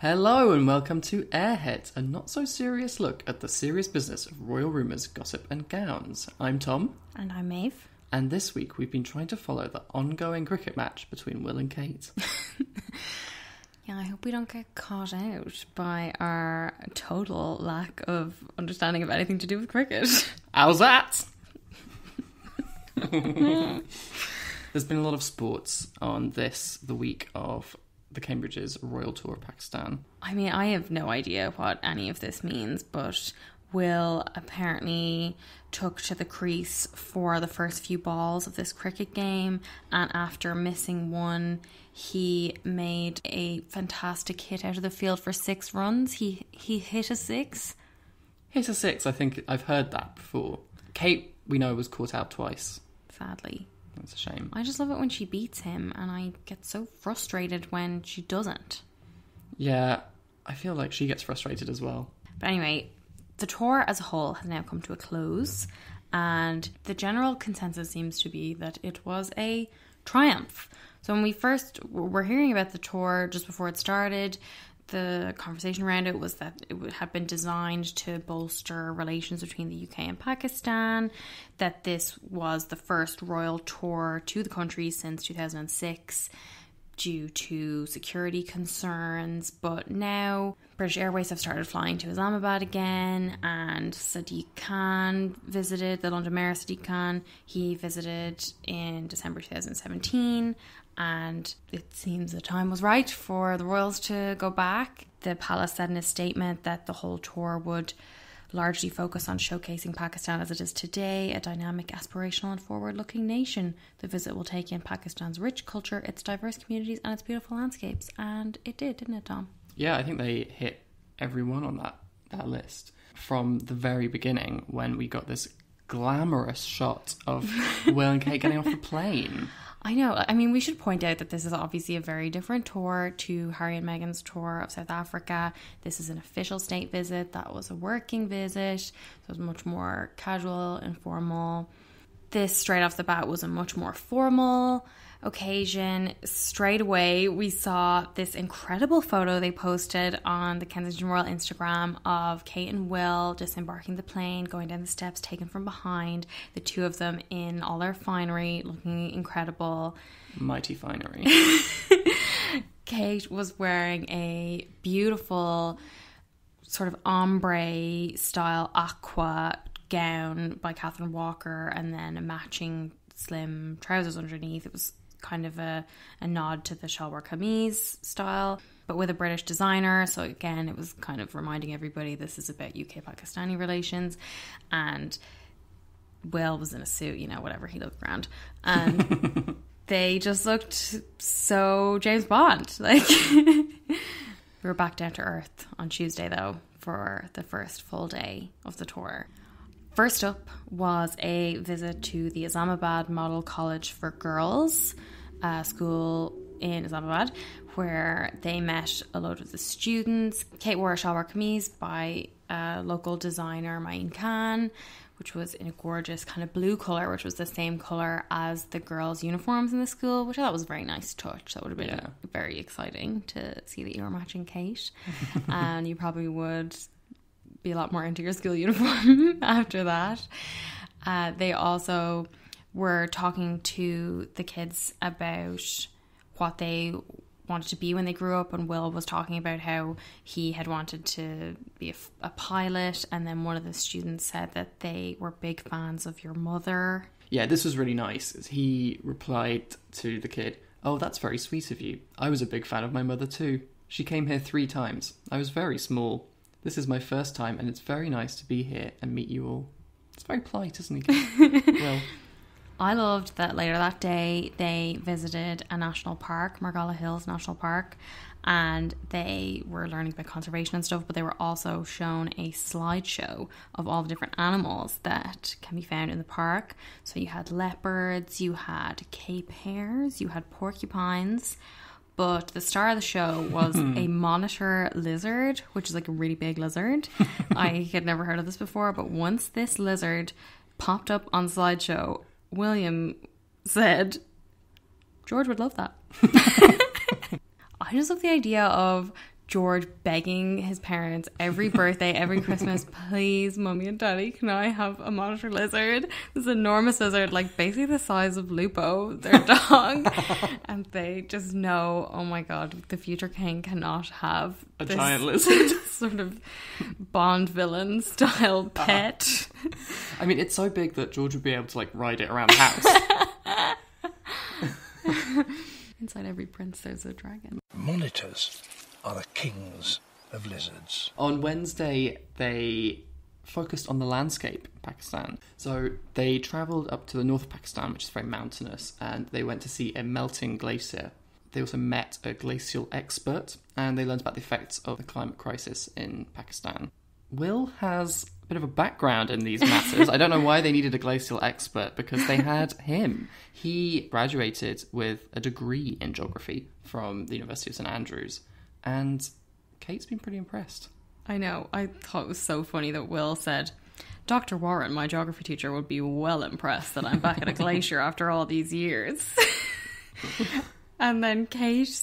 Hello and welcome to Airheads, a not-so-serious look at the serious business of royal rumours, gossip and gowns. I'm Tom. And I'm Maeve. And this week we've been trying to follow the ongoing cricket match between Will and Kate. Yeah, I hope we don't get caught out by our total lack of understanding of anything to do with cricket. Howzat? There's been a lot of sports on the week of the Cambridge's Royal Tour of Pakistan. I mean, I have no idea what any of this means, but Will apparently took to the crease for the first few balls of this cricket game, and after missing one, he made a fantastic hit out of the field for 6 runs. He hit a 6. Hit a 6, I think I've heard that before. Kate, we know, was caught out twice. Sadly. That's a shame. I just love it when she beats him, and I get so frustrated when she doesn't. Yeah, I feel like she gets frustrated as well. But anyway, the tour as a whole has now come to a close, and the general consensus seems to be that it was a triumph. So when we first were hearing about the tour just before it started, the conversation around it was that it had been designed to bolster relations between the UK and Pakistan, that this was the first royal tour to the country since 2006 due to security concerns. But now British Airways have started flying to Islamabad again, and Sadiq Khan visited, the London Mayor Sadiq Khan, he visited in December 2017. And it seems the time was right for the royals to go back. The palace said in a statement that the whole tour would largely focus on showcasing Pakistan as it is today, a dynamic, aspirational and forward-looking nation. The visit will take in Pakistan's rich culture, its diverse communities and its beautiful landscapes. And it did, didn't it, Tom? Yeah, I think they hit everyone on that list. From the very beginning, when we got this glamorous shot of Will and Kate getting off the plane. I know. I mean, we should point out that this is obviously a very different tour to Harry and Meghan's tour of South Africa. This is an official state visit. That was a working visit. So it was much more casual, informal. This, straight off the bat, was a much more formal occasion. Straight away, we saw this incredible photo they posted on the Kensington Royal Instagram of Kate and Will disembarking the plane, going down the steps, taken from behind. The two of them in all their finery, looking incredible. Mighty finery. Kate was wearing a beautiful sort of ombre style aqua gown by Catherine Walker, and then a matching slim trousers underneath. It was kind of a nod to the shalwar kameez style, but with a British designer. So again, it was kind of reminding everybody this is about UK-Pakistani relations. And Will was in a suit, you know, whatever, he looked grand. And they just looked so James Bond. Like, we were back down to earth on Tuesday, though, for the first full day of the tour. First up was a visit to the Islamabad Model College for Girls, a school in Islamabad, where they met a load of the students. Kate wore a shalwar kameez by a local designer, Meghan Khan, which was in a gorgeous kind of blue colour, which was the same colour as the girls' uniforms in the school, which I thought was a very nice touch. That would have been very exciting to see that you were matching Kate. And you probably would be a lot more into your school uniform after that. They also were talking to the kids about what they wanted to be when they grew up, and Will was talking about how he had wanted to be a pilot, and then one of the students said that they were big fans of your mother. Yeah, this was really nice. He replied to the kid, "Oh, that's very sweet of you. I was a big fan of my mother too. She came here 3 times. I was very small. This is my first time, and it's very nice to be here and meet you all." It's very polite, isn't he? Well, I loved that later that day they visited a national park, Margalla Hills National Park, and they were learning about conservation and stuff, but they were also shown a slideshow of all the different animals that can be found in the park. So you had leopards, you had Cape hares, you had porcupines, but the star of the show was a monitor lizard, which is like a really big lizard. I had never heard of this before, but once this lizard popped up on slideshow, William said, "George would love that." I just love the idea of George begging his parents every birthday, every Christmas, please, Mummy and Daddy, can I have a monitor lizard? This enormous lizard, like basically the size of Lupo, their dog. And they just know, oh my God, the future king cannot have a giant lizard. Sort of Bond villain style pet. I mean, it's so big that George would be able to like ride it around the house. Inside every prince there's a dragon. Monitors are the kings of lizards. On Wednesday, they focused on the landscape in Pakistan. So they travelled up to the north of Pakistan, which is very mountainous, and they went to see a melting glacier. They also met a glacial expert, and they learned about the effects of the climate crisis in Pakistan. Will has a bit of a background in these matters. I don't know why they needed a glacial expert, because they had him. He graduated with a degree in geography from the University of St Andrews, and Kate's been pretty impressed. I know. I thought it was so funny that Will said, Dr. Warren, my geography teacher, would be well impressed that I'm back at a glacier after all these years. And then Kate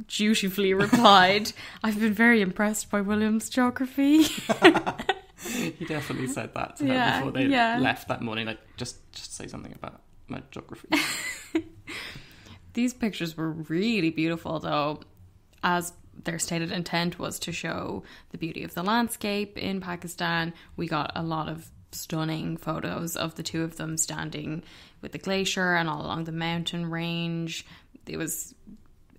dutifully replied, I've been very impressed by William's geography. He definitely said that to them before they left that morning. Like, just say something about my geography. These pictures were really beautiful, though, as their stated intent was to show the beauty of the landscape in Pakistan. We got a lot of stunning photos of the two of them standing with the glacier and all along the mountain range. It was,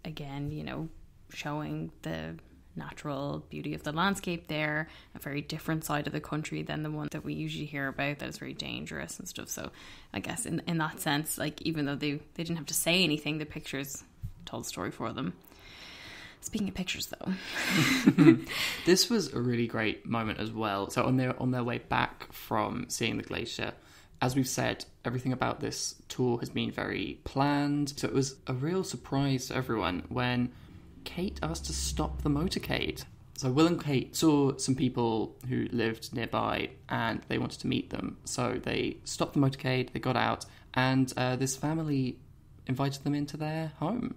again, you know, showing the natural beauty of the landscape there, a very different side of the country than the one that we usually hear about that is very dangerous and stuff. So I guess in that sense, like, even though they didn't have to say anything, the pictures told the story for them. Speaking of pictures, though, this was a really great moment as well. So on their way back from seeing the glacier, as we've said, everything about this tour has been very planned. So it was a real surprise to everyone when Kate asked to stop the motorcade. So Will and Kate saw some people who lived nearby and they wanted to meet them. So they stopped the motorcade, they got out, and this family invited them into their home.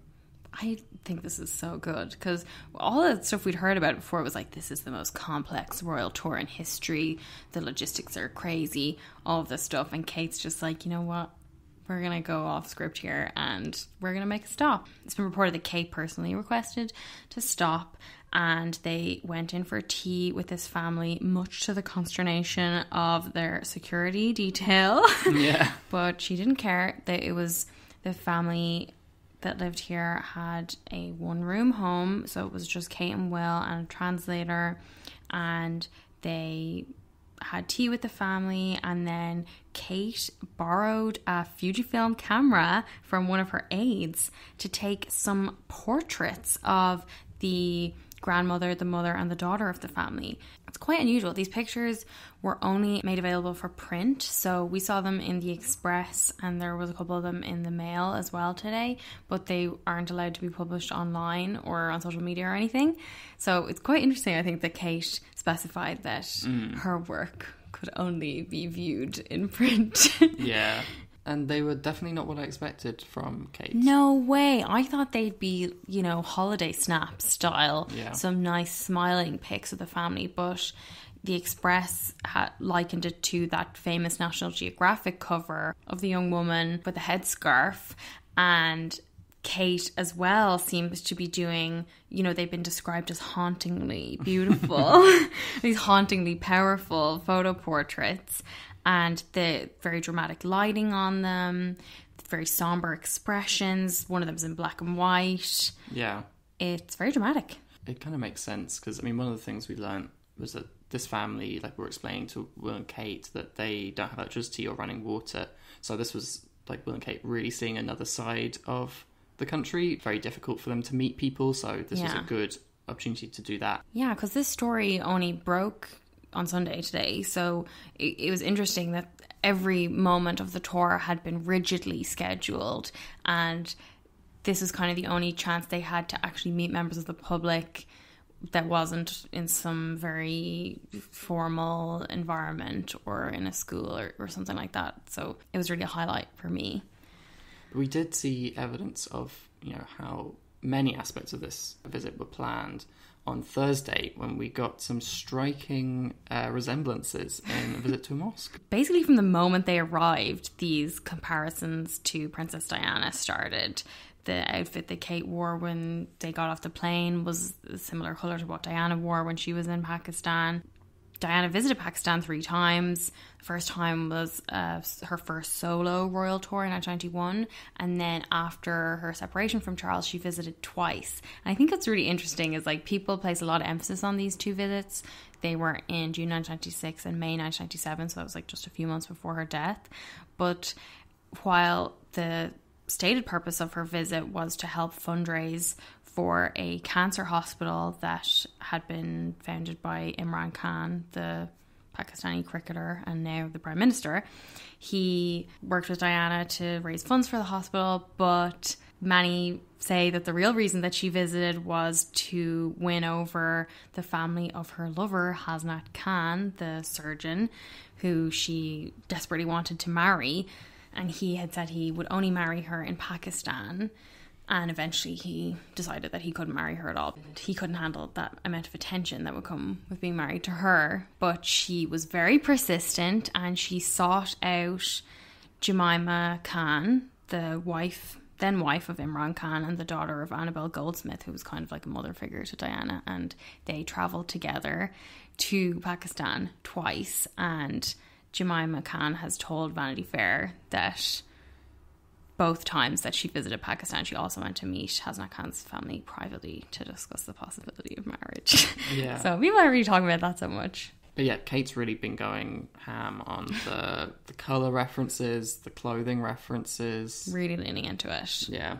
I think this is so good because all the stuff we'd heard about before was like, this is the most complex royal tour in history. The logistics are crazy, all of this stuff. And Kate's just like, you know what? We're going to go off script here and we're going to make a stop. It's been reported that Kate personally requested to stop, and they went in for tea with this family, much to the consternation of their security detail. Yeah. But she didn't care. That it was the family that lived here had a one-room home, so it was just Kate and Will and a translator, and they had tea with the family, and then Kate borrowed a Fujifilm camera from one of her aides to take some portraits of the grandmother, the mother, and the daughter of the family. It's quite unusual. These pictures were only made available for print, so we saw them in the Express, and there was a couple of them in the Mail as well today, but they aren't allowed to be published online or on social media or anything. So it's quite interesting, I think, that Kate specified that her work could only be viewed in print. Yeah. And they were definitely not what I expected from Kate. No way. I thought they'd be, you know, holiday snap style. Yeah. Some nice smiling pics of the family. But the Express had likened it to that famous National Geographic cover of the young woman with the headscarf. And Kate as well seems to be doing, you know, they've been described as hauntingly beautiful. These hauntingly powerful photo portraits. And the very dramatic lighting on them, the very somber expressions. One of them's in black and white. Yeah. It's very dramatic. It kind of makes sense because, I mean, one of the things we learned was that this family, like we were explaining to Will and Kate, that they don't have electricity or running water. So this was like Will and Kate really seeing another side of the country. Very difficult for them to meet people. So this was a good opportunity to do that. Yeah, because this story only broke on Sunday today, so it was interesting that every moment of the tour had been rigidly scheduled, and this was kind of the only chance they had to actually meet members of the public that wasn't in some very formal environment or in a school or something like that. So it was really a highlight for me. We did see evidence of, you know, how many aspects of this visit were planned. on Thursday, when we got some striking resemblances in A Visit to a Mosque. Basically, from the moment they arrived, these comparisons to Princess Diana started. The outfit that Kate wore when they got off the plane was a similar colour to what Diana wore when she was in Pakistan. Diana visited Pakistan 3 times. The first time was her first solo royal tour in 1991. And then after her separation from Charles, she visited twice. And I think what's really interesting is like people place a lot of emphasis on these 2 visits. They were in June 1996 and May 1997. So that was like just a few months before her death. But while the stated purpose of her visit was to help fundraise for a cancer hospital that had been founded by Imran Khan, the Pakistani cricketer and now the Prime Minister. He worked with Diana to raise funds for the hospital, but many say that the real reason that she visited was to win over the family of her lover, Howzat Khan, the surgeon, who she desperately wanted to marry. And he had said he would only marry her in Pakistan. And eventually he decided that he couldn't marry her at all. He couldn't handle that amount of attention that would come with being married to her. But she was very persistent and she sought out Jemima Khan, the then wife of Imran Khan and the daughter of Annabel Goldsmith, who was kind of like a mother figure to Diana. And they travelled together to Pakistan twice. And Jemima Khan has told Vanity Fair that both times that she visited Pakistan, she also went to meet Howzat Khan's family privately to discuss the possibility of marriage. Yeah. So people aren't really talking about that so much. But yeah, Kate's really been going ham on the colour references, the clothing references. Really leaning into it. Yeah.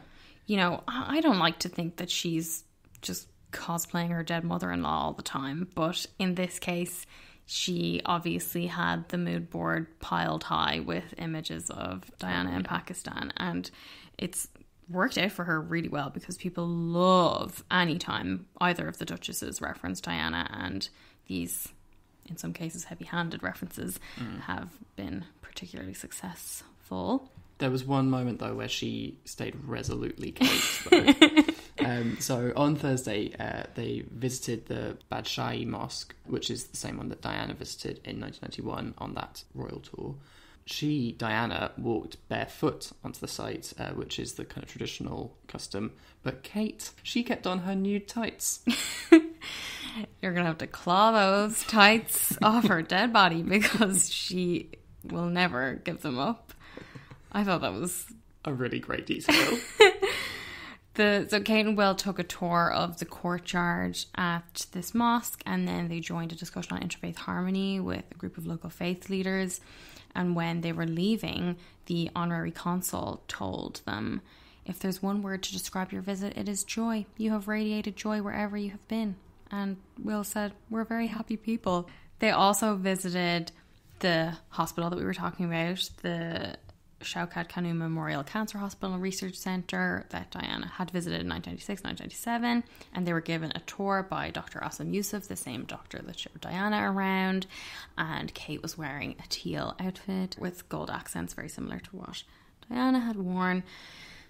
You know, I don't like to think that she's just cosplaying her dead mother-in-law all the time. But in this case, she obviously had the mood board piled high with images of Diana in Pakistan. And it's worked out for her really well because people love any time either of the Duchesses reference Diana, and these, in some cases, heavy-handed references have been particularly successful. There was one moment, though, where she stayed resolutely Kate, though. So on Thursday, they visited the Badshahi Mosque, which is the same one that Diana visited in 1991 on that royal tour. Diana, walked barefoot onto the site, which is the kind of traditional custom. But Kate, she kept on her nude tights. You're going to have to claw those tights off her dead body because she will never give them up. I thought that was a really great detail. So Kate and Will took a tour of the courtyard at this mosque, and then they joined a discussion on interfaith harmony with a group of local faith leaders. And when they were leaving, the honorary consul told them, "If there's one word to describe your visit, it is joy. You have radiated joy wherever you have been." And Will said, "We're very happy people." They also visited the hospital that we were talking about, the Shaukat Kanu Memorial Cancer Hospital and Research Centre that Diana had visited in 1996, 1997, and they were given a tour by Dr. Aslam Yusuf, the same doctor that showed Diana around, and Kate was wearing a teal outfit with gold accents, very similar to what Diana had worn.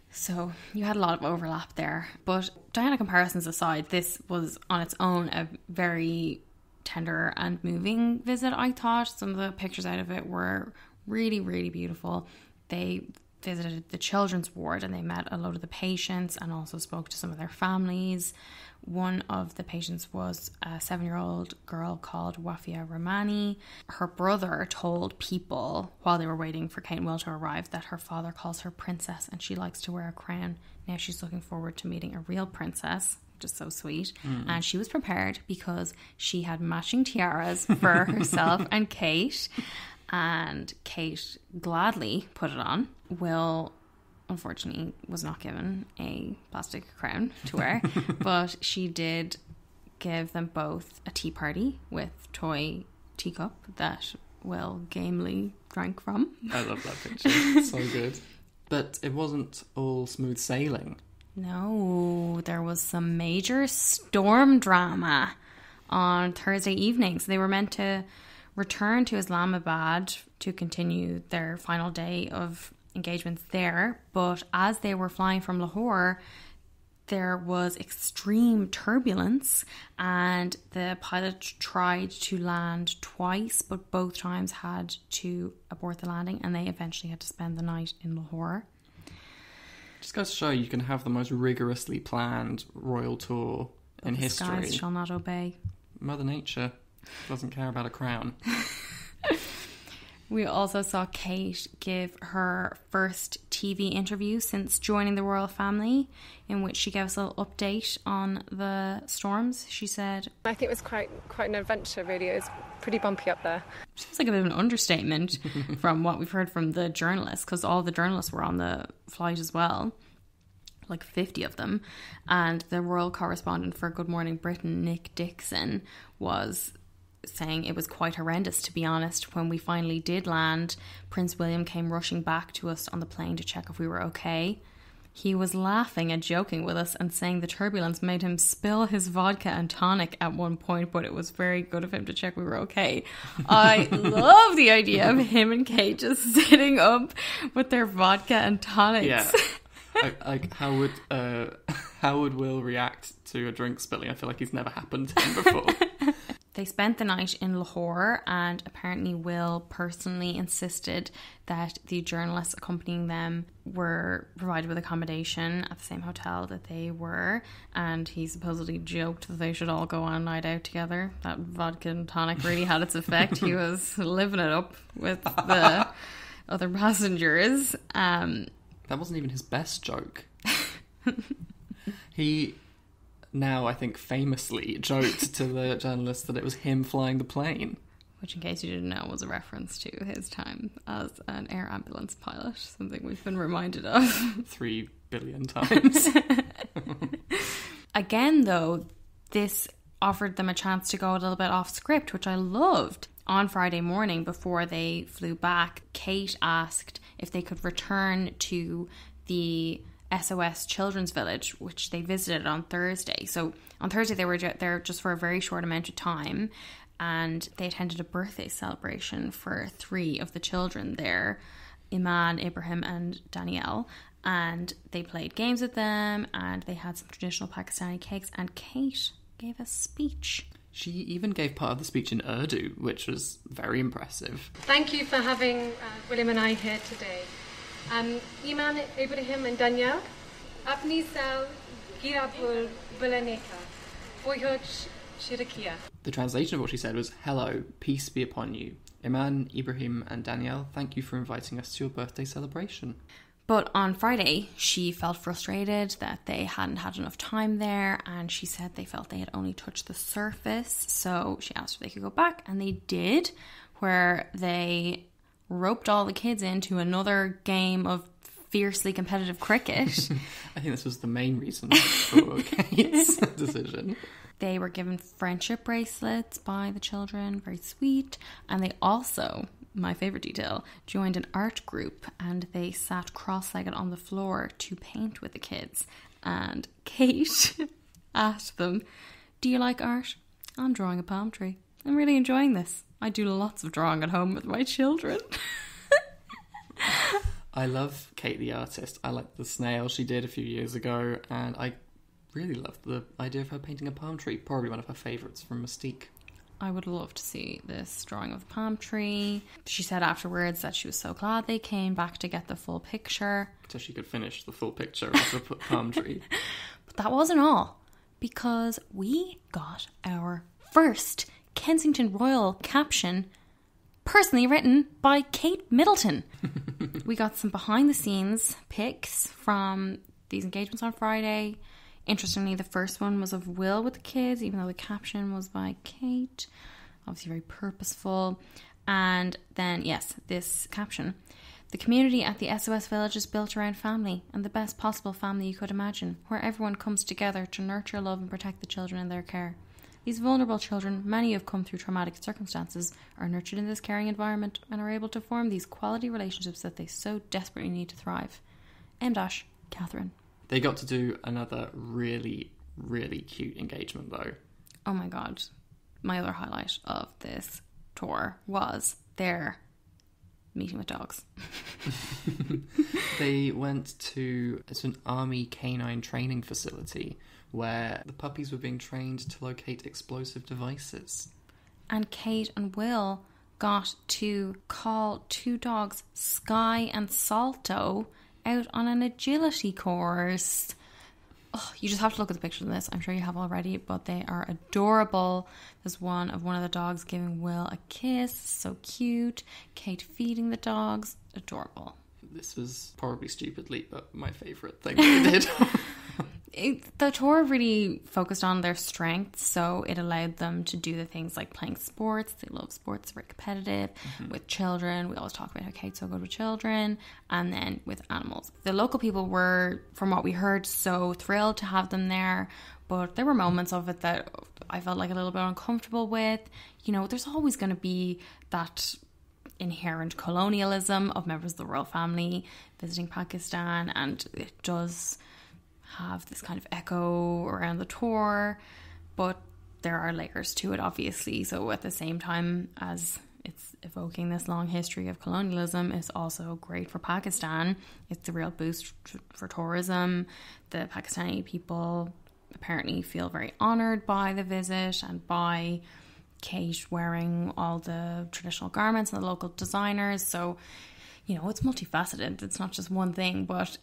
So you had a lot of overlap there. But Diana comparisons aside, this was on its own a very tender and moving visit, I thought. Some of the pictures out of it were really, really beautiful. They visited the children's ward and they met a lot of the patients and also spoke to some of their families. One of the patients was a 7-year-old girl called Wafia Rahmani. Her brother told people while they were waiting for Kate and Will to arrive that her father calls her princess and she likes to wear a crown. Now she's looking forward to meeting a real princess, which is so sweet. And she was prepared because she had matching tiaras for herself and Kate. And Kate gladly put it on. Will, unfortunately, was not given a plastic crown to wear, but she did give them both a tea party with toy teacup that Will gamely drank from. I love that picture. So good. But it wasn't all smooth sailing. No, there was some major storm drama on Thursday evening. So they were meant to return to Islamabad to continue their final day of engagements there, but as they were flying from Lahore, there was extreme turbulence and the pilot tried to land twice, but both times had to abort the landing, and they eventually had to spend the night in Lahore. Just goes to show you can have the most rigorously planned royal tour in history. The skies shall not obey. Mother Nature doesn't care about a crown. We also saw Kate give her first TV interview since joining the royal family, in which she gave us a little update on the storms. She said, I think it was quite an adventure, really. It was pretty bumpy up there. Seems like a bit of an understatement from what we've heard from the journalists, because all the journalists were on the flight as well, like 50 of them. And the royal correspondent for Good Morning Britain, Nick Dixon, was saying it was quite horrendous, to be honest. When we finally did land, Prince William came rushing back to us on the plane to check if we were okay. He was laughing and joking with us and saying the turbulence made him spill his vodka and tonic at one point, but it was very good of him to check we were okay. I love the idea of him and Kate just sitting up with their vodka and tonics. Yeah. Like how would Will react to a drink spilling? I feel like it's never happened to him before. They spent the night in Lahore, and apparently Will personally insisted that the journalists accompanying them were provided with accommodation at the same hotel that they were, and he supposedly joked that they should all go on a night out together. That vodka and tonic really had its effect. He was living it up with the other passengers. That wasn't even his best joke. He now, I think, famously joked to the journalists that it was him flying the plane. Which, in case you didn't know, was a reference to his time as an air ambulance pilot, something we've been reminded of 3 billion times. Again, though, this offered them a chance to go a little bit off script, which I loved. On Friday morning, before they flew back, Kate asked if they could return to the SOS Children's Village, which they visited on Thursday. So on Thursday they were there just for a very short amount of time, and they attended a birthday celebration for 3 of the children there, Iman, Ibrahim and Danielle, and they played games with them and they had some traditional Pakistani cakes, and Kate gave a speech. She even gave part of the speech in Urdu, which was very impressive. Thank you for having William and I here today. Iman, Ibrahim and Danielle, apni sal girapul bulaneka, voyoj shirakia. The translation of what she said was, "Hello, peace be upon you. Iman, Ibrahim and Danielle, thank you for inviting us to your birthday celebration." But on Friday, she felt frustrated that they hadn't had enough time there, and she said they felt they had only touched the surface. So she asked if they could go back, and they did, where they roped all the kids into another game of fiercely competitive cricket. I think this was the main reason for Kate's decision. They were given friendship bracelets by the children, very sweet, and they also, my favourite detail, joined an art group, and they sat cross-legged on the floor to paint with the kids. And Kate asked them, "Do you like art? I'm drawing a palm tree. I'm really enjoying this. I do lots of drawing at home with my children." I love Kate the artist. I like the snail she did a few years ago, and I really love the idea of her painting a palm tree. Probably one of her favourites from Mystique. I would love to see this drawing of the palm tree. She said afterwards that she was so glad they came back to get the full picture. So she could finish the full picture of the palm tree. But that wasn't all, because we got our first Kensington Royal caption personally written by Kate Middleton. We got some behind the scenes pics from these engagements on Friday. Interestingly, the first one was of Will with the kids, even though the caption was by Kate. Obviously very purposeful. And then, yes, this caption: "The community at the SOS Village is built around family, and the best possible family you could imagine, where everyone comes together to nurture, love and protect the children in their care. These vulnerable children, many who have come through traumatic circumstances, are nurtured in this caring environment and are able to form these quality relationships that they so desperately need to thrive. M. Catherine." They got to do another really, really cute engagement, though. Oh my god. My other highlight of this tour was their meeting with dogs. They went to an army canine training facility where the puppies were being trained to locate explosive devices. And Kate and Will got to call 2 dogs, Sky and Salto, out on an agility course. Oh, you just have to look at the pictures of this. I'm sure you have already, but they are adorable. There's one of the dogs giving Will a kiss. So cute. Kate feeding the dogs. Adorable. This was probably stupidly, but my favourite thing they did. The tour really focused on their strengths, so it allowed them to do the things like playing sports. They love sports, very competitive. With children, we always talk about how Kate's so good with children, and then with animals. The local people were, from what we heard, so thrilled to have them there, but there were moments of it that I felt like a little bit uncomfortable with. You know, there's always going to be that inherent colonialism of members of the royal family visiting Pakistan, and it does have this kind of echo around the tour, but there are layers to it, obviously. So at the same time as it's evoking this long history of colonialism, it's also great for Pakistan. It's a real boost for tourism. The Pakistani people apparently feel very honoured by the visit and by Kate wearing all the traditional garments and the local designers. So, you know, it's multifaceted. It's not just one thing, but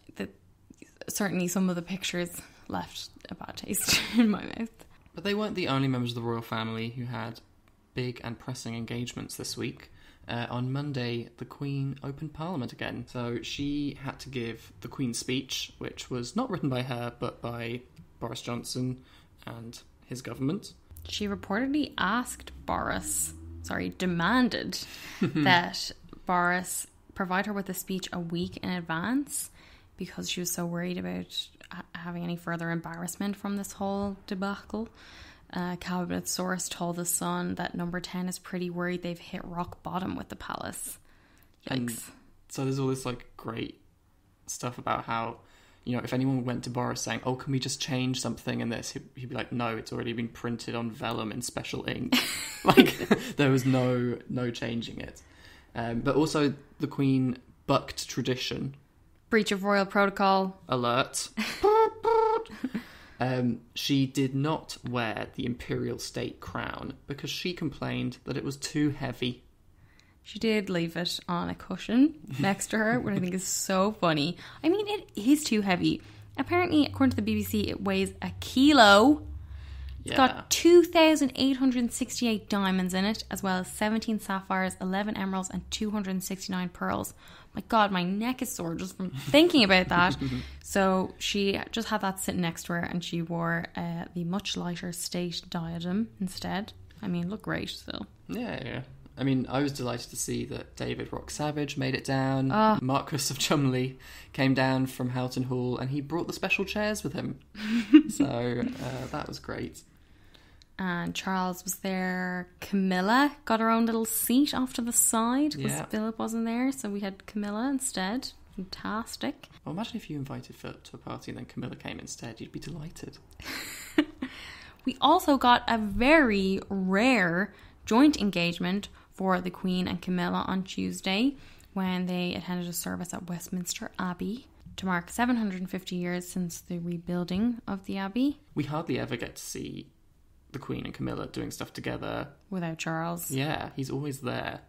certainly some of the pictures left a bad taste in my mouth. But they weren't the only members of the royal family who had big and pressing engagements this week. On Monday, the Queen opened Parliament again. So she had to give the Queen's speech, which was not written by her, but by Boris Johnson and his government. She reportedly demanded that Boris provide her with a speech a week in advance, because she was so worried about having any further embarrassment from this whole debacle. Cabinet source told The Sun that Number 10 is pretty worried they've hit rock bottom with the palace. Yikes. And so there's all this like great stuff about how, you know, if anyone went to Boris saying, oh, can we just change something in this? He'd be like, no, it's already been printed on vellum in special ink. Like, there was no changing it. But also the Queen bucked tradition. Breach of royal protocol. Alert. She did not wear the imperial state crown because she complained that it was too heavy. She did leave it on a cushion next to her, which I think is so funny. I mean, it is too heavy. Apparently, according to the BBC, it weighs 1 kilo. It's got 2,868 diamonds in it, as well as 17 sapphires, 11 emeralds, and 269 pearls. My God, my neck is sore just from thinking about that. So she just had that sitting next to her, and she wore the much lighter state diadem instead. I mean, look great still. Yeah. I mean, I was delighted to see that David Rock-Savage made it down. Marquess of Cholmondeley came down from Houghton Hall, and he brought the special chairs with him. So that was great. And Charles was there. Camilla got her own little seat off to the side because Philip wasn't there, so we had Camilla instead. Fantastic. Well, imagine if you invited Philip to a party and then Camilla came instead. You'd be delighted. We also got a very rare joint engagement for the Queen and Camilla on Tuesday when they attended a service at Westminster Abbey to mark 750 years since the rebuilding of the Abbey. We hardly ever get to see the Queen and Camilla doing stuff together. Without Charles. Yeah, he's always there.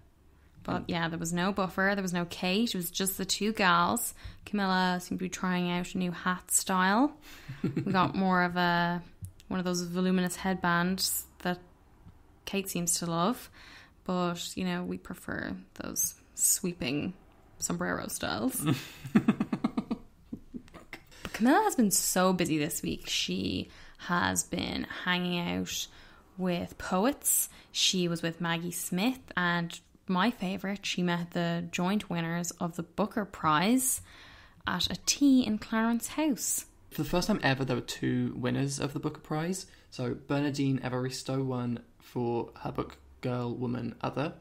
But yeah, there was no buffer, there was no Kate, it was just the 2 gals. Camilla seemed to be trying out a new hat style. We got more of one of those voluminous headbands that Kate seems to love. But, you know, we prefer those sweeping sombrero styles. But Camilla has been so busy this week. She has been hanging out with poets. She was with Maggie Smith, and my favourite, she met the joint winners of the Booker Prize at a tea in Clarence House. For the first time ever, there were 2 winners of the Booker Prize. So Bernardine Evaristo won for her book Girl, Woman, Other,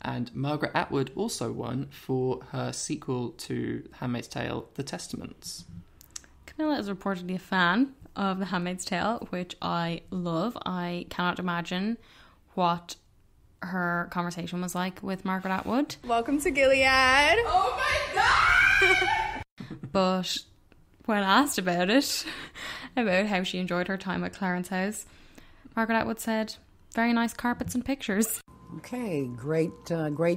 and Margaret Atwood also won for her sequel to Handmaid's Tale, The Testaments. Camilla is reportedly a fan of The Handmaid's Tale, which I love. I cannot imagine what her conversation was like with Margaret Atwood. Welcome to Gilead. Oh my God! But when asked about it, about how she enjoyed her time at Clarence House, Margaret Atwood said, very nice carpets and pictures. Okay, great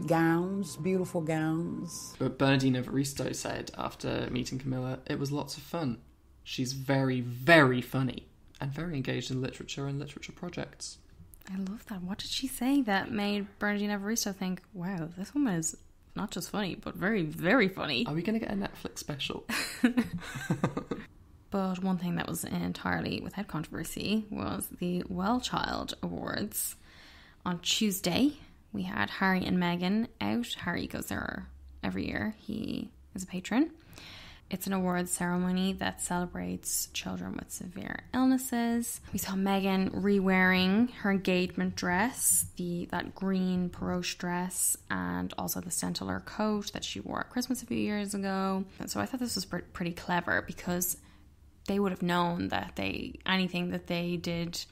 gowns, beautiful gowns. But Bernardine Evaristo said after meeting Camilla, it was lots of fun. She's very, very funny and very engaged in literature and literature projects. I love that. What did she say that made Bernardine Evaristo think, wow, this woman is not just funny, but very, very funny? Are we going to get a Netflix special? But one thing that was entirely without controversy was the WellChild Awards. On Tuesday, we had Harry and Meghan out. Harry goes there every year. He is a patron. It's an awards ceremony that celebrates children with severe illnesses. We saw Meghan re-wearing her engagement dress, that green Peroche dress, and also the Stentler coat that she wore at Christmas a few years ago. And so I thought this was pretty clever because they would have known that anything that they did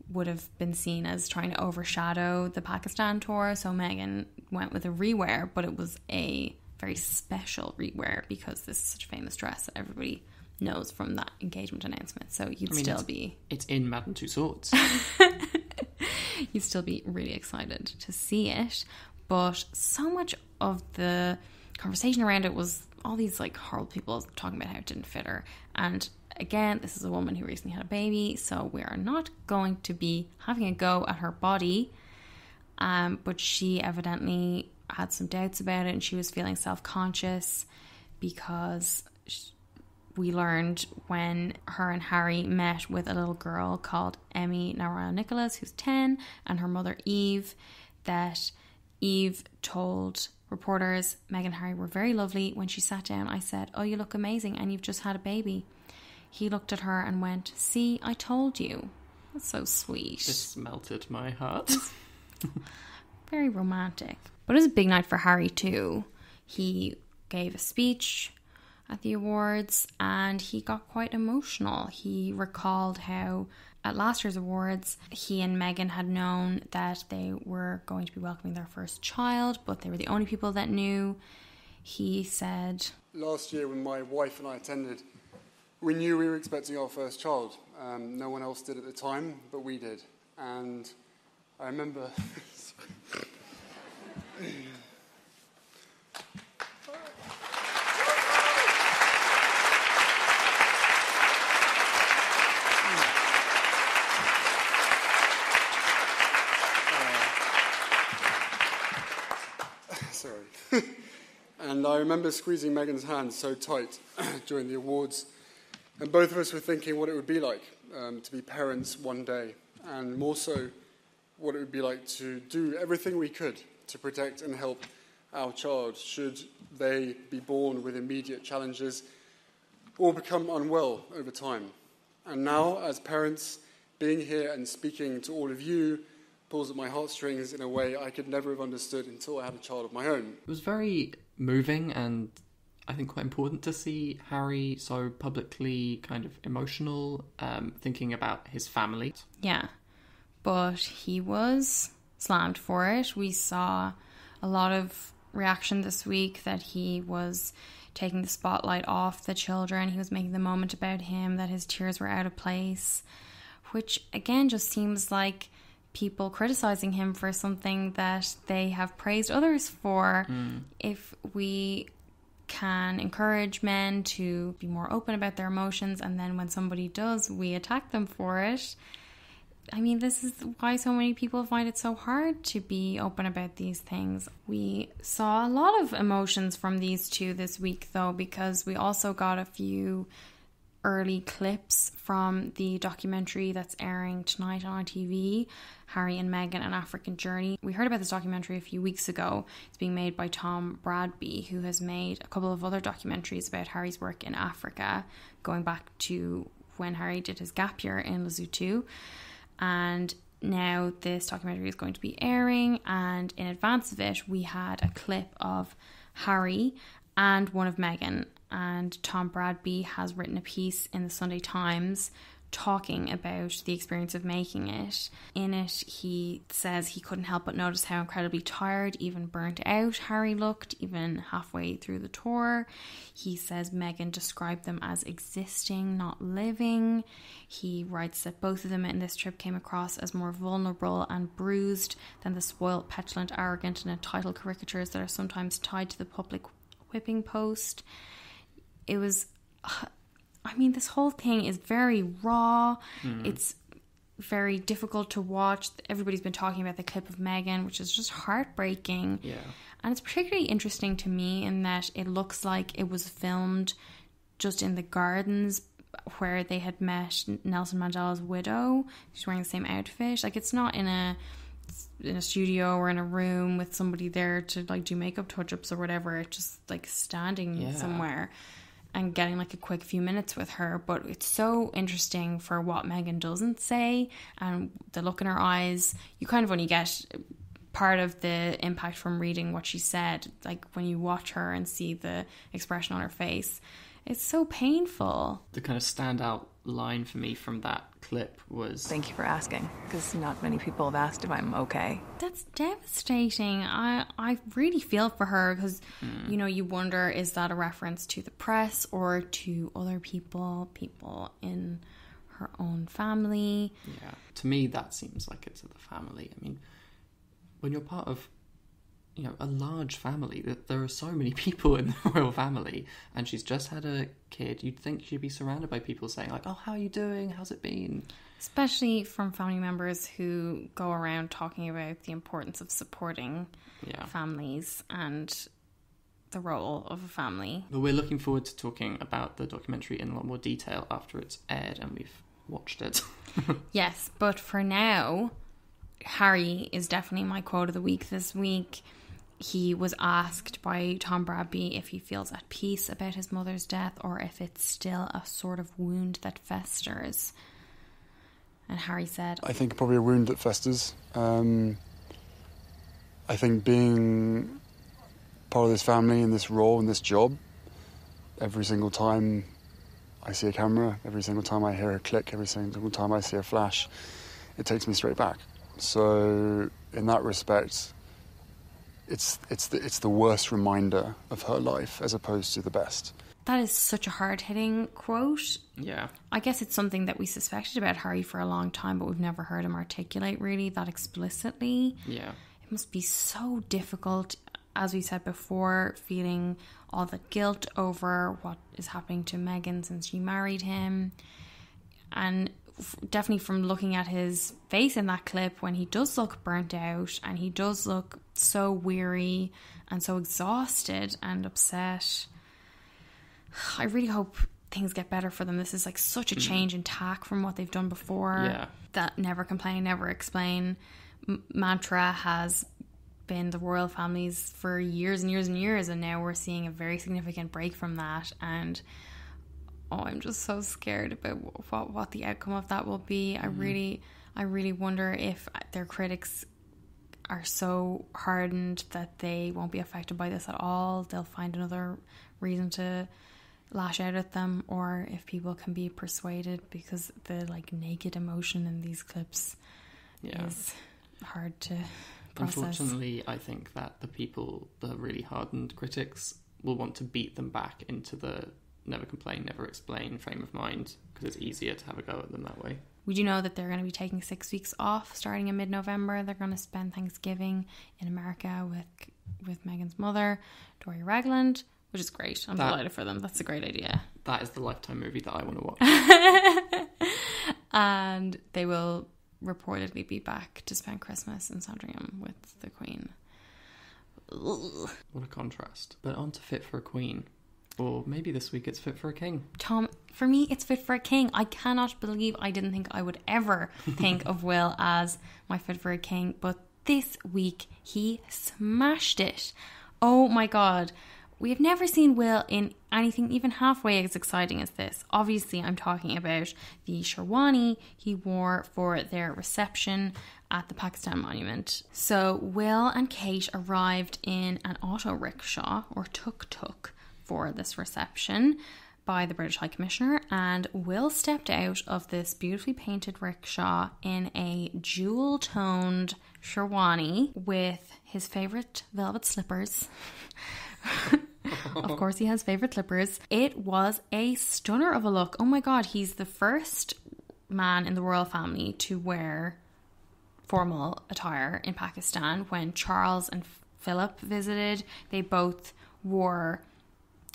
would have been seen as trying to overshadow the Pakistan tour. So Meghan went with a rewear, but it was a very special rewear because this is such a famous dress that everybody knows from that engagement announcement. So it's in Madame Tussauds. You'd still be really excited to see it. But so much of the conversation around it was all these like horrible people talking about how it didn't fit her. And again, this is a woman who recently had a baby, so we are not going to be having a go at her body. But she evidently had some doubts about it, and she was feeling self-conscious because we learned when her and Harry met with a little girl called Emmy Narayan Nicholas, who's 10, and her mother Eve, that Eve told reporters Meghan and Harry were very lovely. When she sat down, I said, "Oh, you look amazing, and you've just had a baby." He looked at her and went, "See, I told you." That's so sweet. This melted my heart. Very romantic. But it was a big night for Harry too. He gave a speech at the awards and he got quite emotional. He recalled how at last year's awards he and Meghan had known that they were going to be welcoming their first child, but they were the only people that knew. He said, last year when my wife and I attended, we knew we were expecting our first child. No one else did at the time, but we did. And I remember... Sorry. And I remember squeezing Meghan's hand so tight during the awards. And both of us were thinking what it would be like to be parents one day, and more so what it would be like to do everything we could to protect and help our child should they be born with immediate challenges or become unwell over time. And now, as parents, being here and speaking to all of you pulls at my heartstrings in a way I could never have understood until I had a child of my own. It was very moving and I think quite important to see Harry so publicly kind of emotional, thinking about his family. yeah, but he was slammed for it. We saw a lot of reaction this week that he was taking the spotlight off the children. He was making the moment about him, that his tears were out of place, which again just seems like people criticizing him for something that they have praised others for. If we can encourage men to be more open about their emotions, and then when somebody does, we attack them for it. I mean, this is why so many people find it so hard to be open about these things. We saw a lot of emotions from these two this week, though, because we also got a few early clips from the documentary that's airing tonight on ITV, Harry and Meghan, An African Journey. We heard about this documentary a few weeks ago. It's being made by Tom Bradby, who has made a couple of other documentaries about Harry's work in Africa, going back to when Harry did his gap year in Lesotho. And now this documentary is going to be airing, and in advance of it we had a clip of Harry and one of Meghan, and Tom Bradby has written a piece in the Sunday Times talking about the experience of making it. In it, he says he couldn't help but notice how incredibly tired, even burnt out Harry looked, even halfway through the tour. He says Meghan described them as existing, not living. He writes that both of them in this trip came across as more vulnerable and bruised than the spoiled, petulant, arrogant and entitled caricatures that are sometimes tied to the public whipping post. It was... this whole thing is very raw. It's very difficult to watch. Everybody's been talking about the clip of Meghan, which is just heartbreaking. Yeah. And it's particularly interesting to me in that it looks like it was filmed just in the gardens where they had met Nelson Mandela's widow. She's wearing the same outfit. Like, it's not in a studio or in a room with somebody there to like do makeup touch-ups or whatever. It's just like standing somewhere and getting like a quick few minutes with her. But it's so interesting for what Meghan doesn't say and the look in her eyes. You kind of only get part of the impact from reading what she said. Like when you watch her and see the expression on her face, it's so painful. The kind of standout line for me from that clip was... Thank you for asking, because not many people have asked if I'm okay. That's devastating. I really feel for her because, you wonder, is that a reference to the press or to other people in her own family? Yeah, to me that seems like it's the family. I mean, when you're part of a large family, that there are so many people in the royal family, and she's just had a kid, you'd think she'd be surrounded by people saying like, oh, how are you doing? How's it been? Especially from family members who go around talking about the importance of supporting families and the role of a family. But we're looking forward to talking about the documentary in a lot more detail after it's aired and we've watched it. Yes, but for now, Harry is definitely my quote of the week this week. He was asked by Tom Bradby if he feels at peace about his mother's death or if it's still a sort of wound that festers. And Harry said, I think probably a wound that festers. I think being part of this family and this role and this job, every single time I see a camera, every single time I hear a click, every single time I see a flash, it takes me straight back. So in that respect, it's the worst reminder of her life as opposed to the best. That is such a hard-hitting quote. Yeah. I guess it's something that we suspected about Harry for a long time, but we've never heard him articulate really that explicitly. Yeah. It must be so difficult, as we said before, feeling all the guilt over what is happening to Meghan since she married him. And definitely from looking at his face in that clip, when he does look burnt out and he does look so weary and so exhausted and upset, I really hope things get better for them. This is like such a change in tack from what they've done before. Yeah. That never complain, never explain mantra has been the royal families for years and years and years, and now we're seeing a very significant break from that. And I'm just so scared about what the outcome of that will be. I really wonder if their critics are so hardened that they won't be affected by this at all. They'll find another reason to lash out at them, or if people can be persuaded, because the like naked emotion in these clips is hard to process. Unfortunately, I think that the really hardened critics will want to beat them back into the never complain, never explain frame of mind, because it's easier to have a go at them that way. Would you know that they're going to be taking 6 weeks off starting in mid-November? They're going to spend Thanksgiving in America with Meghan's mother, Dory Ragland, which is great. I'm delighted for them. That's a great idea. That is the Lifetime movie that I want to watch. And they will reportedly be back to spend Christmas in Sandringham with the Queen. Ugh. What a contrast. But on to Fit for a Queen. Or maybe this week it's Fit for a King. Tom, for me, it's Fit for a King. I cannot believe I didn't think I would ever think of Will as my Fit for a King. But this week, he smashed it. Oh my God. We have never seen Will in anything even halfway as exciting as this. Obviously, I'm talking about the sherwani he wore for their reception at the Pakistan Monument. So Will and Kate arrived in an auto rickshaw or tuk-tuk for this reception. by the British High Commissioner, and Will stepped out of this beautifully painted rickshaw in a jewel-toned sherwani with his favourite velvet slippers. Of course he has favourite slippers. It was a stunner of a look. Oh my god, he's the first man in the royal family to wear formal attire in Pakistan. When Charles and Philip visited, they both wore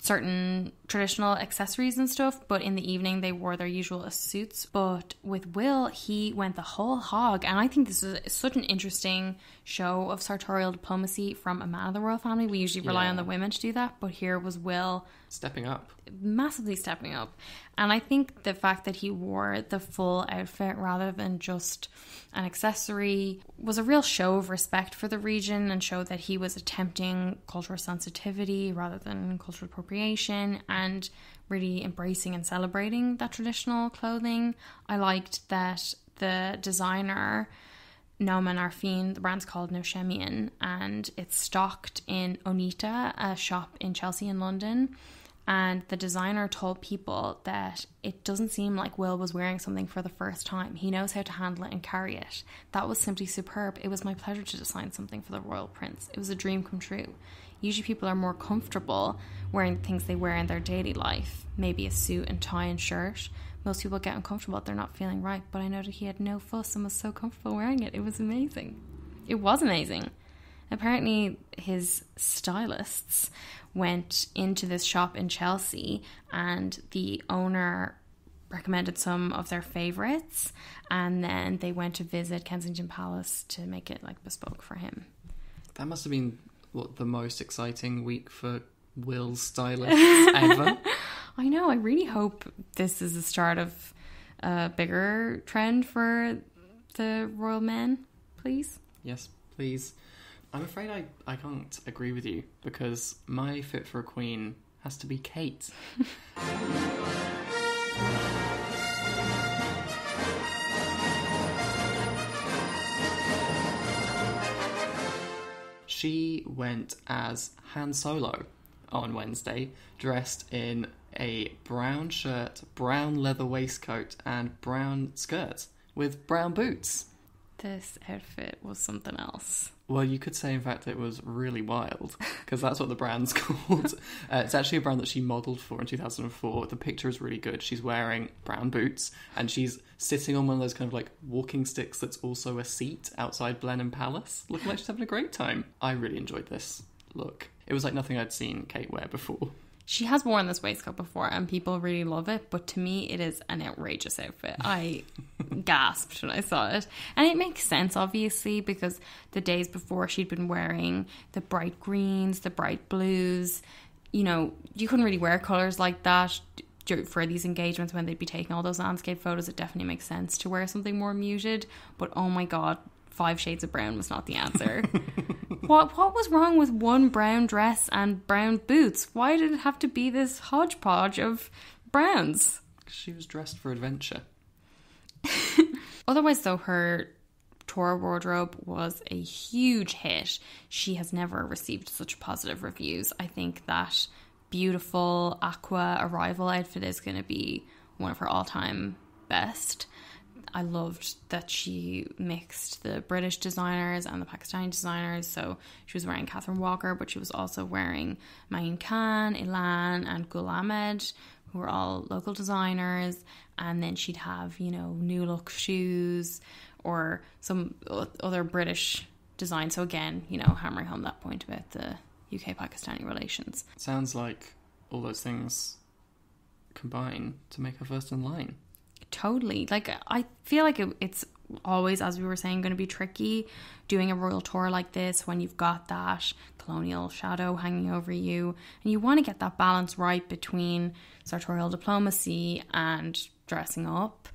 certain traditional accessories and stuff, but in the evening they wore their usual suits. But with Will, he went the whole hog, and I think this is such an interesting show of sartorial diplomacy from a man of the royal family. We usually rely on the women to do that, but here was Will stepping up, massively stepping up. And I think the fact that he wore the full outfit rather than just an accessory was a real show of respect for the region, and showed that he was attempting cultural sensitivity rather than cultural appropriation, and really embracing and celebrating that traditional clothing. I liked that the designer Nauman Arfin, the brand's called Noshemian, and it's stocked in Onita, a shop in Chelsea in London. And the designer told people that it doesn't seem like Will was wearing something for the first time. He knows how to handle it and carry it. That was simply superb. It was my pleasure to design something for the royal prince. It was a dream come true. Usually people are more comfortable wearing the things they wear in their daily life. Maybe a suit and tie and shirt. Most people get uncomfortable if they're not feeling right. But I noted he had no fuss and was so comfortable wearing it. It was amazing. It was amazing. Apparently his stylists went into this shop in Chelsea, and the owner recommended some of their favourites, and then they went to visit Kensington Palace to make it like bespoke for him. That must have been the most exciting week for Will's stylists ever. I know. I really hope this is the start of a bigger trend for the royal men, please. Yes, please. I'm afraid I can't agree with you, because my fit for a queen has to be Kate. She went as Han Solo on Wednesday, dressed in a brown shirt, brown leather waistcoat, and brown skirt with brown boots. This outfit was something else. Well, you could say, in fact, it was really wild, because that's what the brand's called. It's actually a brand that she modelled for in 2004. The picture is really good. She's wearing brown boots, and she's sitting on one of those kind of like walking sticks that's also a seat outside Blenheim Palace, looking like she's having a great time. I really enjoyed this look. It was like nothing I'd seen Kate wear before. She has worn this waistcoat before and people really love it, but to me it is an outrageous outfit. I gasped when I saw it. And it makes sense, obviously, because the days before she'd been wearing the bright greens, the bright blues. You know, you couldn't really wear colours like that for these engagements when they'd be taking all those landscape photos. It definitely makes sense to wear something more muted. But oh my god, 5 shades of brown was not the answer. What was wrong with one brown dress and brown boots? Why did it have to be this hodgepodge of browns? She was dressed for adventure. Otherwise, though, her tour wardrobe was a huge hit. She has never received such positive reviews. I think that beautiful aqua arrival outfit is going to be one of her all-time best. I loved that she mixed the British designers and the Pakistani designers. So she was wearing Catherine Walker, but she was also wearing Meghan Khan, Ilan and Gul Ahmed, who were all local designers. And then she'd have, you know, new look shoes or some other British design. So again, you know, hammering home that point about the UK-Pakistani relations. Sounds like all those things combine to make her first in line. Totally. Like, I feel like it's always, as we were saying, going to be tricky doing a royal tour like this when you've got that colonial shadow hanging over you, and you want to get that balance right between sartorial diplomacy and dressing up.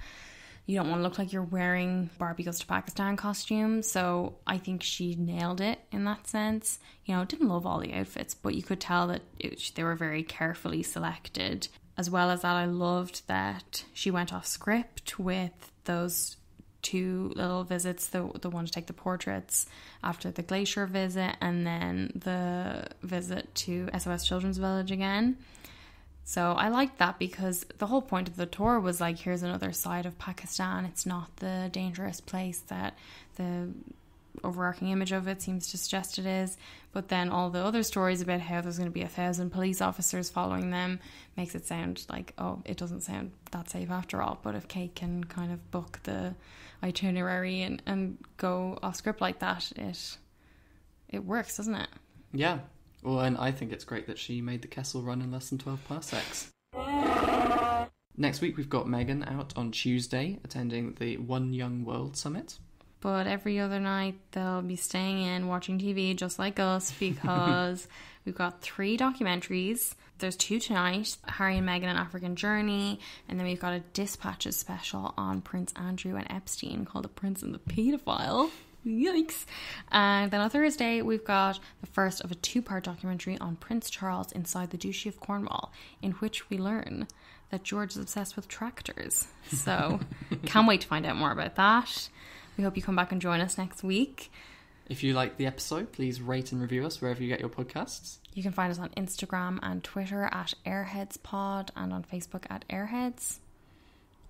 You don't want to look like you're wearing Barbie Goes to Pakistan costume. So I think she nailed it in that sense. You know, didn't love all the outfits, but you could tell that they were very carefully selected. As well as that, I loved that she went off script with those 2 little visits, the one to take the portraits after the glacier visit, and then the visit to SOS Children's Village again. So I liked that because the whole point of the tour was like, here's another side of Pakistan. It's not the dangerous place that the overarching image of it seems to suggest it is. But then all the other stories about how there's going to be 1,000 police officers following them makes it sound like, oh, it doesn't sound that safe after all. But if Kate can kind of book the itinerary and go off script like that, it works, doesn't it? Yeah. Well, and I think it's great that she made the Kessel Run in less than 12 parsecs. Next week we've got Meghan out on Tuesday attending the One Young World Summit. But every other night they'll be staying in watching TV just like us, because we've got 3 documentaries. There's 2 tonight, Harry and Meghan, An African Journey, and then we've got a Dispatches special on Prince Andrew and Epstein called The Prince and the Paedophile. Yikes. And then on Thursday we've got the first of a 2-part documentary on Prince Charles inside the Duchy of Cornwall, in which we learn that George is obsessed with tractors. So can't wait to find out more about that. We hope you come back and join us next week. If you like the episode, please rate and review us wherever you get your podcasts. You can find us on Instagram and Twitter at AirheadsPod, and on Facebook at Airheads.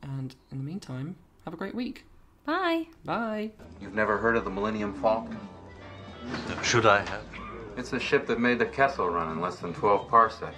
And in the meantime, have a great week. Bye. Bye. You've never heard of the Millennium Falcon? Should I have? It's the ship that made the Kessel Run in less than 12 parsecs.